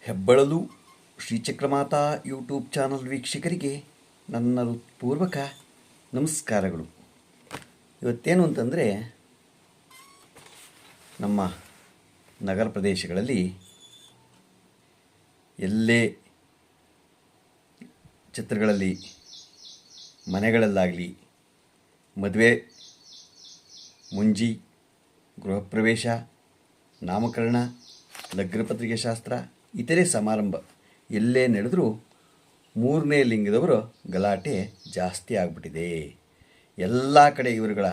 ಹೆಬ್ಬಳಲು ಶ್ರೀಚಕ್ರಮಾತಾ YouTube channel ವೀಕ್ಷಕರಿಗೆ ನನ್ನ ಪೂರ್ವಕ ನಮಸ್ಕಾರಗಳು. ಇವತ್ತೇನು ಅಂತಂದರೆ, ನಮ್ಮ ನಗರ ಪ್ರದೇಶಗಳಲ್ಲಿ ಎಲ್ಲೇ ಚಿತ್ರಗಳಲ್ಲಿ ಮನೆಗಳಲ್ಲಾಗಲಿ ಮದುವೆ, ಮುಂಜಿ, ಗೃಹ ಪ್ರವೇಶ, ನಾಮಕರಣ, ಲಗ್ನಪತ್ರಿಕೆ ಶಾಸ್ತ್ರ, ಇತರೆ ಸಮಾರಂಭ ಎಲ್ಲೇ ನಡೆದರೂ ಮೂರನೇ ಲಿಂಗದವರು ಗಲಾಟೆ ಜಾಸ್ತಿ ಆಗಿಬಿಟ್ಟಿದೆ. ಎಲ್ಲ ಕಡೆ ಇವರುಗಳ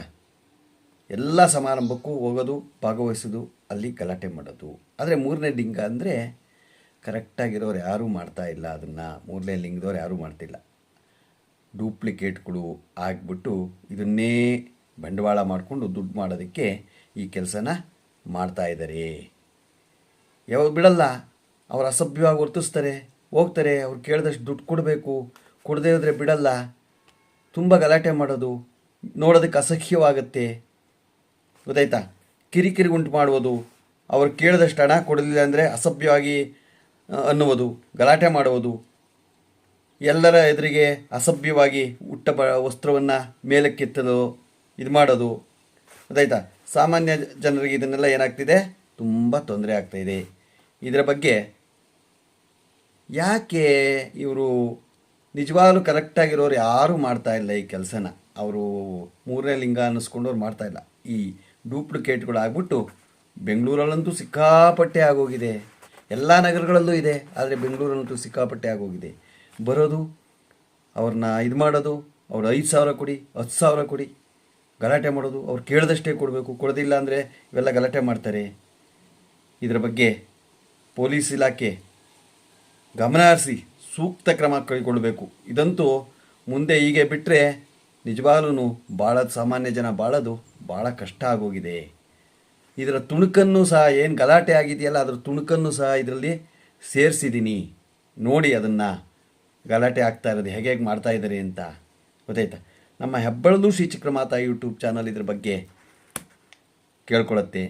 ಎಲ್ಲ ಸಮಾರಂಭಕ್ಕೂ ಹೋಗೋದು, ಭಾಗವಹಿಸೋದು, ಅಲ್ಲಿ ಗಲಾಟೆ ಮಾಡೋದು. ಆದರೆ ಮೂರನೇ ಲಿಂಗ ಅಂದರೆ ಕರೆಕ್ಟಾಗಿರೋರು ಯಾರೂ ಮಾಡ್ತಾಯಿಲ್ಲ. ಅದನ್ನು ಮೂರನೇ ಲಿಂಗದವ್ರು ಯಾರೂ ಮಾಡ್ತಿಲ್ಲ. ಡೂಪ್ಲಿಕೇಟ್ಗಳು ಆಗಿಬಿಟ್ಟು ಇದನ್ನೇ ಬಂಡವಾಳ ಮಾಡಿಕೊಂಡು ದುಡ್ಡು ಮಾಡೋದಕ್ಕೆ ಈ ಕೆಲಸನ ಮಾಡ್ತಾಯಿದ್ದಾರೆ. ಯಾವಾಗ ಬಿಡಲ್ಲ, ಅವ್ರು ಅಸಭ್ಯವಾಗಿ ವರ್ತಿಸ್ತಾರೆ, ಹೋಗ್ತಾರೆ. ಅವ್ರು ಕೇಳಿದಷ್ಟು ದುಡ್ಡು ಕೊಡಬೇಕು, ಕೊಡದೇ ಹೋದರೆ ಬಿಡಲ್ಲ. ತುಂಬ ಗಲಾಟೆ ಮಾಡೋದು, ನೋಡೋದಕ್ಕೆ ಅಸಹ್ಯವಾಗುತ್ತೆ, ಗೊತ್ತಾಯ್ತಾ? ಕಿರಿಕಿರಿ ಉಂಟು ಮಾಡುವುದು, ಅವ್ರು ಕೇಳಿದಷ್ಟು ಹಣ ಕೊಡಲಿಲ್ಲ ಅಂದರೆ ಅಸಭ್ಯವಾಗಿ ಅನ್ನುವುದು, ಗಲಾಟೆ ಮಾಡುವುದು, ಎಲ್ಲರ ಎದುರಿಗೆ ಅಸಭ್ಯವಾಗಿ ವಸ್ತ್ರವನ್ನು ಮೇಲಕ್ಕೆತ್ತಲು ಇದು ಮಾಡೋದು, ಗೊತ್ತಾಯ್ತಾ? ಸಾಮಾನ್ಯ ಜನರಿಗೆ ಇದನ್ನೆಲ್ಲ ಏನಾಗ್ತಿದೆ, ತುಂಬ ತೊಂದರೆ ಆಗ್ತಾಯಿದೆ. ಇದರ ಬಗ್ಗೆ ಯಾಕೆ ಇವರು ನಿಜವಾಗ್ಲೂ ಕರೆಕ್ಟಾಗಿರೋರು ಯಾರೂ ಮಾಡ್ತಾಯಿಲ್ಲ ಈ ಕೆಲಸನ. ಅವರು ಮೂರನೇ ಲಿಂಗ ಅನ್ನಿಸ್ಕೊಂಡವ್ರು ಮಾಡ್ತಾಯಿಲ್ಲ. ಈ ಡೂಪ್ಲಿಕೇಟ್ಗಳು ಆಗ್ಬಿಟ್ಟು ಬೆಂಗಳೂರಲ್ಲಂತೂ ಸಿಕ್ಕಾಪಟ್ಟೆ ಆಗೋಗಿದೆ. ಎಲ್ಲ ನಗರಗಳಲ್ಲೂ ಇದೆ, ಆದರೆ ಬೆಂಗಳೂರಲ್ಲಂತೂ ಸಿಕ್ಕಾಪಟ್ಟೆ ಆಗೋಗಿದೆ. ಬರೋದು, ಅವ್ರನ್ನ ಇದು ಮಾಡೋದು, ಅವ್ರು 5,000 ಕೊಡಿ, 10,000 ಕೊಡಿ, ಗಲಾಟೆ ಮಾಡೋದು, ಅವ್ರು ಕೇಳಿದಷ್ಟೇ ಕೊಡಬೇಕು, ಕೊಡೋದಿಲ್ಲ ಅಂದರೆ ಇವೆಲ್ಲ ಗಲಾಟೆ ಮಾಡ್ತಾರೆ. ಇದರ ಬಗ್ಗೆ ಪೊಲೀಸ್ ಇಲಾಖೆ ಗಮನ ಹರಿಸಿ ಸೂಕ್ತ ಕ್ರಮ ಕೈಗೊಳ್ಳಬೇಕು. ಇದಂತೂ ಮುಂದೆ ಹೀಗೆ ಬಿಟ್ಟರೆ ನಿಜವಾಗ್ಲೂ ಭಾಳ ಸಾಮಾನ್ಯ ಜನ ಬಾಳೋದು ಭಾಳ ಕಷ್ಟ ಆಗೋಗಿದೆ. ಇದರ ತುಣುಕನ್ನು ಸಹ, ಏನು ಗಲಾಟೆ ಆಗಿದೆಯಲ್ಲ ಅದರ ತುಣುಕನ್ನು ಸಹ ಇದರಲ್ಲಿ ಸೇರಿಸಿದ್ದೀನಿ. ನೋಡಿ ಅದನ್ನು, ಗಲಾಟೆ ಆಗ್ತಾ ಇರೋದು ಹೇಗೆ ಮಾಡ್ತಾ ಇದ್ದಾರೆ ಅಂತ, ಗೊತ್ತಾಯ್ತಾ? ನಮ್ಮ ಹೆಬ್ಬಳಲು ಶ್ರೀಚಕ್ರಮಾತಾ ಯೂಟ್ಯೂಬ್ ಚಾನಲ್ ಇದ್ರ ಬಗ್ಗೆ ಕೇಳ್ಕೊಳ್ಳುತ್ತೆ.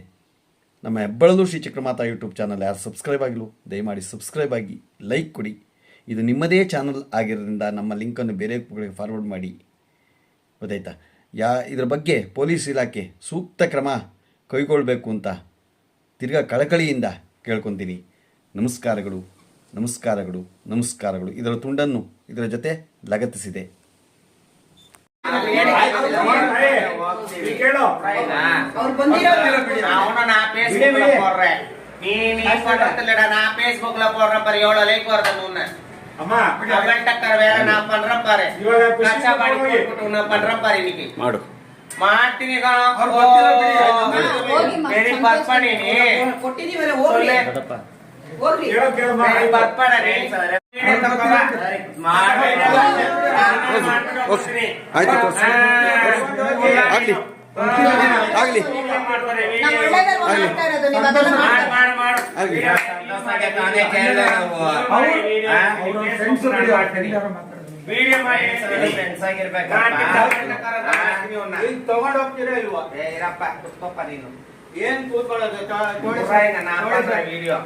ನಮ್ಮ ಹೆಬ್ಬಳಲು ಶ್ರೀಚಕ್ರಮಾತಾ ಯೂಟ್ಯೂಬ್ ಚಾನಲ್ ಯಾರು ಸಬ್ಸ್ಕ್ರೈಬ್ ಆಗಿಲ್ಲ, ದಯಮಾಡಿ ಸಬ್ಸ್ಕ್ರೈಬ್ ಆಗಿ, ಲೈಕ್ ಕೊಡಿ. ಇದು ನಿಮ್ಮದೇ ಚಾನಲ್ ಆಗಿರೋದ್ರಿಂದ ನಮ್ಮ ಲಿಂಕನ್ನು ಬೇರೆಗಳಿಗೆ ಫಾರ್ವರ್ಡ್ ಮಾಡಿ, ಗೊತ್ತಾಯ್ತಾ? ಇದ್ರ ಬಗ್ಗೆ ಪೊಲೀಸ್ ಇಲಾಖೆ ಸೂಕ್ತ ಕ್ರಮ ಕೈಗೊಳ್ಳಬೇಕು ಅಂತ ತಿರ್ಗಾ ಕಳಕಳಿಯಿಂದ ಕೇಳ್ಕೊತೀನಿ. ನಮಸ್ಕಾರಗಳು, ನಮಸ್ಕಾರಗಳು, ನಮಸ್ಕಾರಗಳು. ಇದರ ತುಂಡನ್ನು ಇದರ ಜೊತೆ ಲಗತ್ತಿಸಿದೆ. ಮಾಡು ಮಾಡ್ತೀನಿ ಆಗಲಿ ತಗೊಂಡ್ ಹೋಗ್ತೀರಾ ಇಲ್ವಾ? ನೀನು ಏನ್ ಕೂತ್ಕೊಳ್ಳೋದು? ವಿಡಿಯೋ